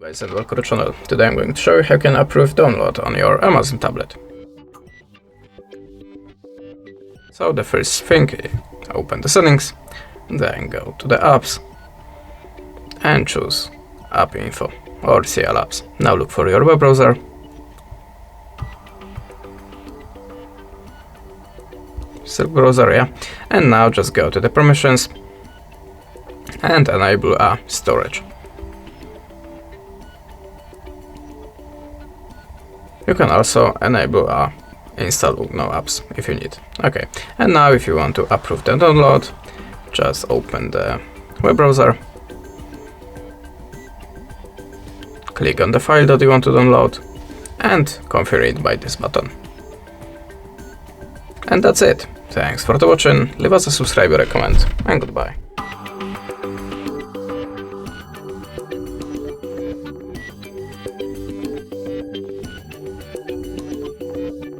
Guys, and welcome to the channel. Today I'm going to show you how you can approve download on your Amazon tablet. So the first thing, open the settings, then go to the apps and choose App Info or CL Apps. Now look for your web browser. Silk browser, yeah. And now just go to the permissions and enable storage. You can also enable install no apps if you need. Okay, and now if you want to approve the download, just open the web browser, click on the file that you want to download, and confirm it by this button. And that's it. Thanks for watching, leave us a subscribe or a comment, and goodbye.